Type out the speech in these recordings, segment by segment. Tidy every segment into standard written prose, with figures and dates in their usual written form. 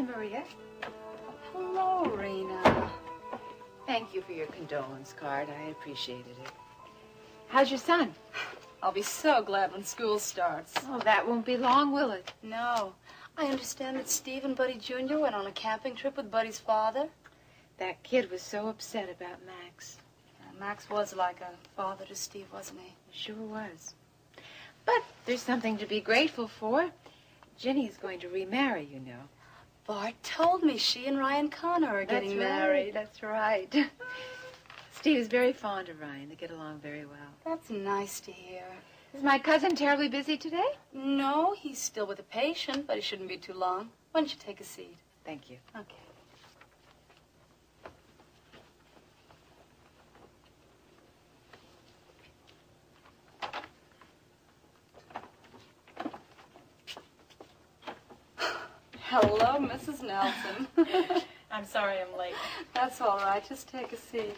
Maria. Hello, Rena. Thank you for your condolence card. I appreciated it. How's your son? I'll be so glad when school starts. Oh, that won't be long, will it? No. I understand that Steve and Buddy Jr. went on a camping trip with Buddy's father. That kid was so upset about Max. Max was like a father to Steve, wasn't he? Sure was. But there's something to be grateful for. Ginny's going to remarry, you know. Bart told me she and Ryan Connor are getting married. That's right. Steve is very fond of Ryan. They get along very well. That's nice to hear. Is my cousin terribly busy today? No, he's still with a patient, but he shouldn't be too long. Why don't you take a seat? Thank you. Okay. Hello, Mrs. Nelson. I'm sorry I'm late. That's all right. Just take a seat.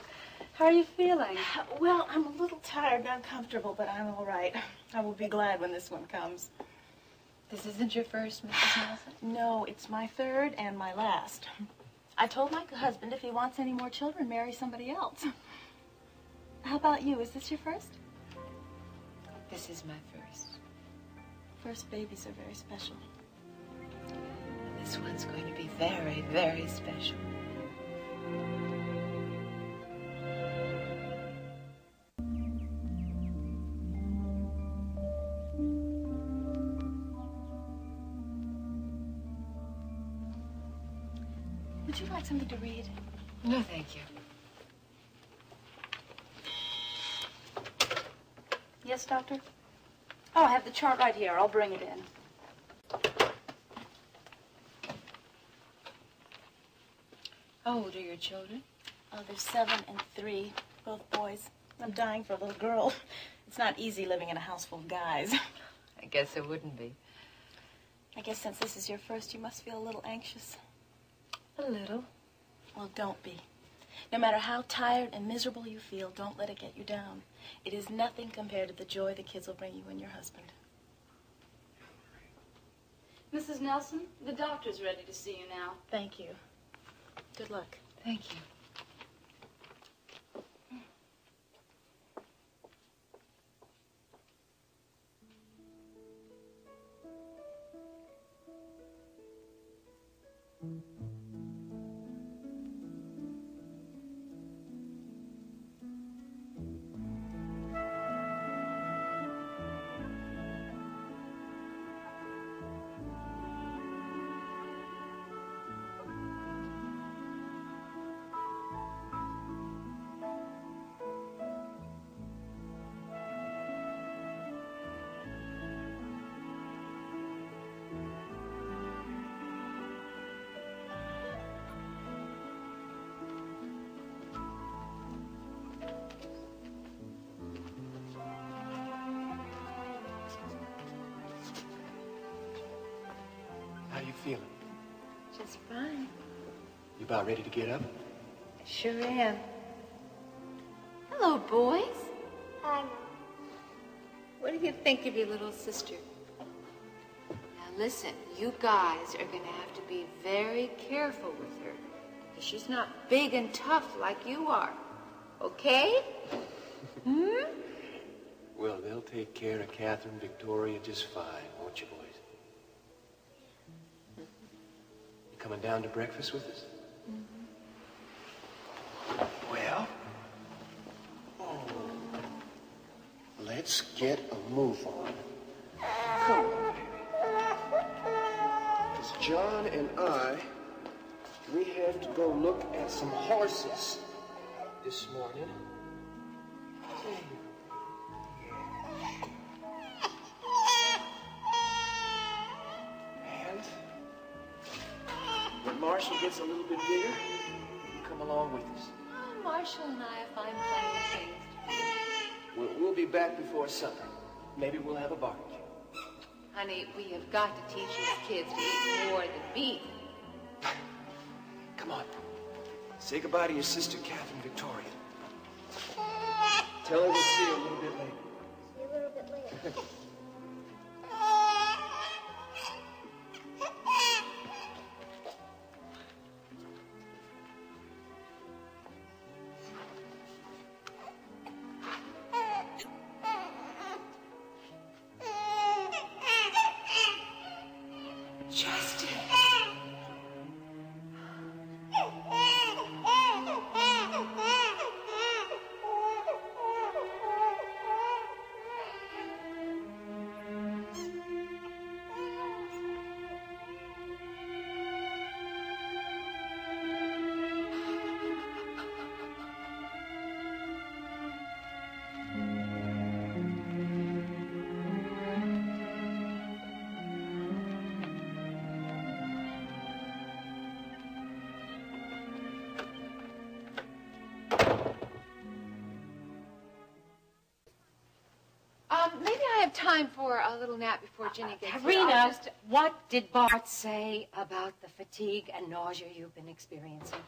How are you feeling? Well, I'm a little tired and uncomfortable, but I'm all right. I will be glad when this one comes. This isn't your first, Mrs. Nelson? No, it's my third and my last. I told my husband if he wants any more children, marry somebody else. How about you? Is this your first? This is my first. First babies are very special. This one's going to be very, very special. Would you like something to read? No, thank you. Yes, Doctor? Oh, I have the chart right here. I'll bring it in. How old are your children? Oh, they're 7 and 3, both boys. I'm dying for a little girl. It's not easy living in a house full of guys. I guess it wouldn't be. I guess since this is your first, you must feel a little anxious. A little. Well, don't be. No matter how tired and miserable you feel, don't let it get you down. It is nothing compared to the joy the kids will bring you and your husband. Mrs. Nelson, the doctor's ready to see you now. Thank you. Good luck. Thank you. How you feeling? Just fine. You about ready to get up? I sure am. Hello, boys. Hi, Mom. What do you think of your little sister? Now listen, you guys are going to have to be very careful with her. Because she's not big and tough like you are. Okay? Well, they'll take care of Catherine Victoria just fine, won't you, boys? You coming down to breakfast with us? Well, let's get a move on. Come on, baby. Because John and I, we have to go look at some horses this morning. And when Marshall gets a little bit bigger, you come along with us. Oh, Marshall and I have fine plenty of things to do. We'll be back before supper. Maybe we'll have a barbecue. Honey, we have got to teach these kids to eat more than beef. Come on. Say goodbye to your sister, Catherine Victoria. Tell her we'll see you a little bit later. See you a little bit later. time for a little nap before Ginny gets here. Rena, I'll just... what did Bart say about the fatigue and nausea you've been experiencing?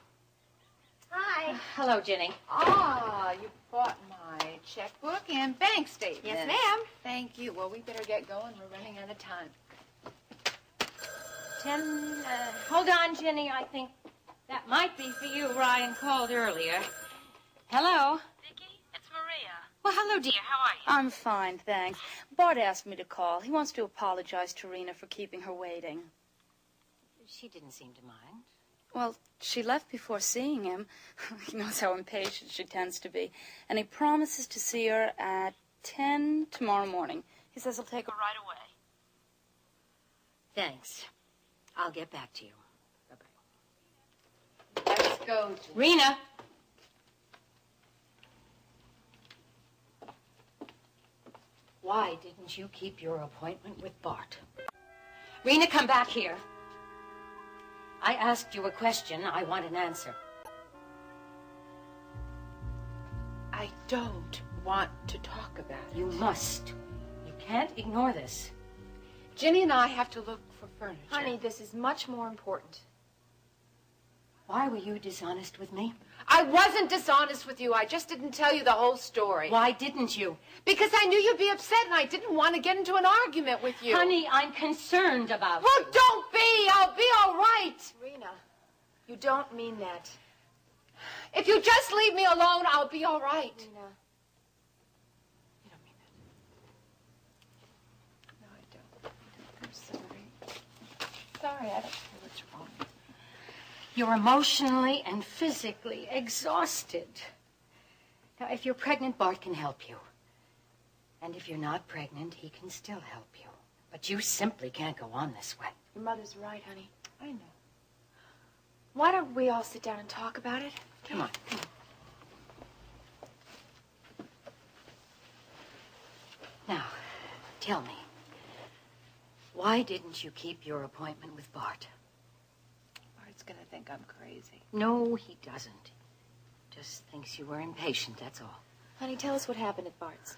Hi. Hello, Ginny. Ah, you bought my checkbook and bank statement. Yes, ma'am. Thank you. Well, we better get going. We're running out of time. Hold on, Ginny. I think that might be for you. Ryan called earlier. Hello. Vicky, it's Maria. Well, hello, dear. How are you? I'm fine, thanks. Bart asked me to call. He wants to apologize to Rena for keeping her waiting. She didn't seem to mind. Well, she left before seeing him. He knows how impatient she tends to be. And he promises to see her at 10 tomorrow morning. He says he'll take her right away. Thanks. I'll get back to you. Bye-bye. Let's go, Ginny. Rena. Why didn't you keep your appointment with Bart? Rena, come back here. I asked you a question. I want an answer. I don't want to talk about it. You must. You can't ignore this. Ginny and I have to look for furniture. Honey, this is much more important. Why were you dishonest with me? I wasn't dishonest with you. I just didn't tell you the whole story. Why didn't you? Because I knew you'd be upset and I didn't want to get into an argument with you. Honey, I'm concerned about Well, you. don't be. I'll be all right. Rena, you don't mean that. If you just leave me alone, I'll be all right. Rena. You don't mean that. No, I don't. I'm sorry. Sorry, I don't know what's wrong. You're emotionally and physically exhausted. Now, if you're pregnant, Bart can help you. And if you're not pregnant, he can still help you. But you simply can't go on this way. Your mother's right, honey. I know. Why don't we all sit down and talk about it? Come on. Now, tell me, why didn't you keep your appointment with Bart? Bart's gonna think I'm crazy. No, he doesn't. Just thinks you were impatient, that's all. Honey, tell us what happened at Bart's.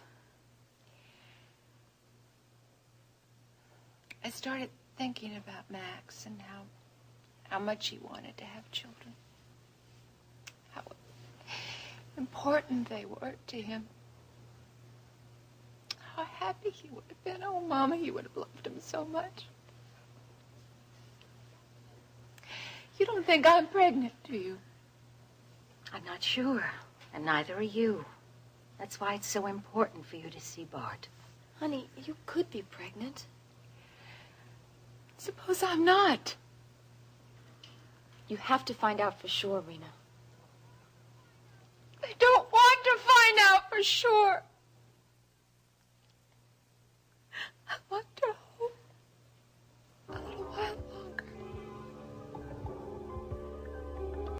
I started thinking about Max and how much he wanted to have children. How important they were to him. How happy he would have been. Oh, Mama, he would have loved him so much. You don't think I'm pregnant, do you? I'm not sure, and neither are you. That's why it's so important for you to see Bart. Honey, you could be pregnant. Suppose I'm not. You have to find out for sure, Rena. I don't want to find out for sure.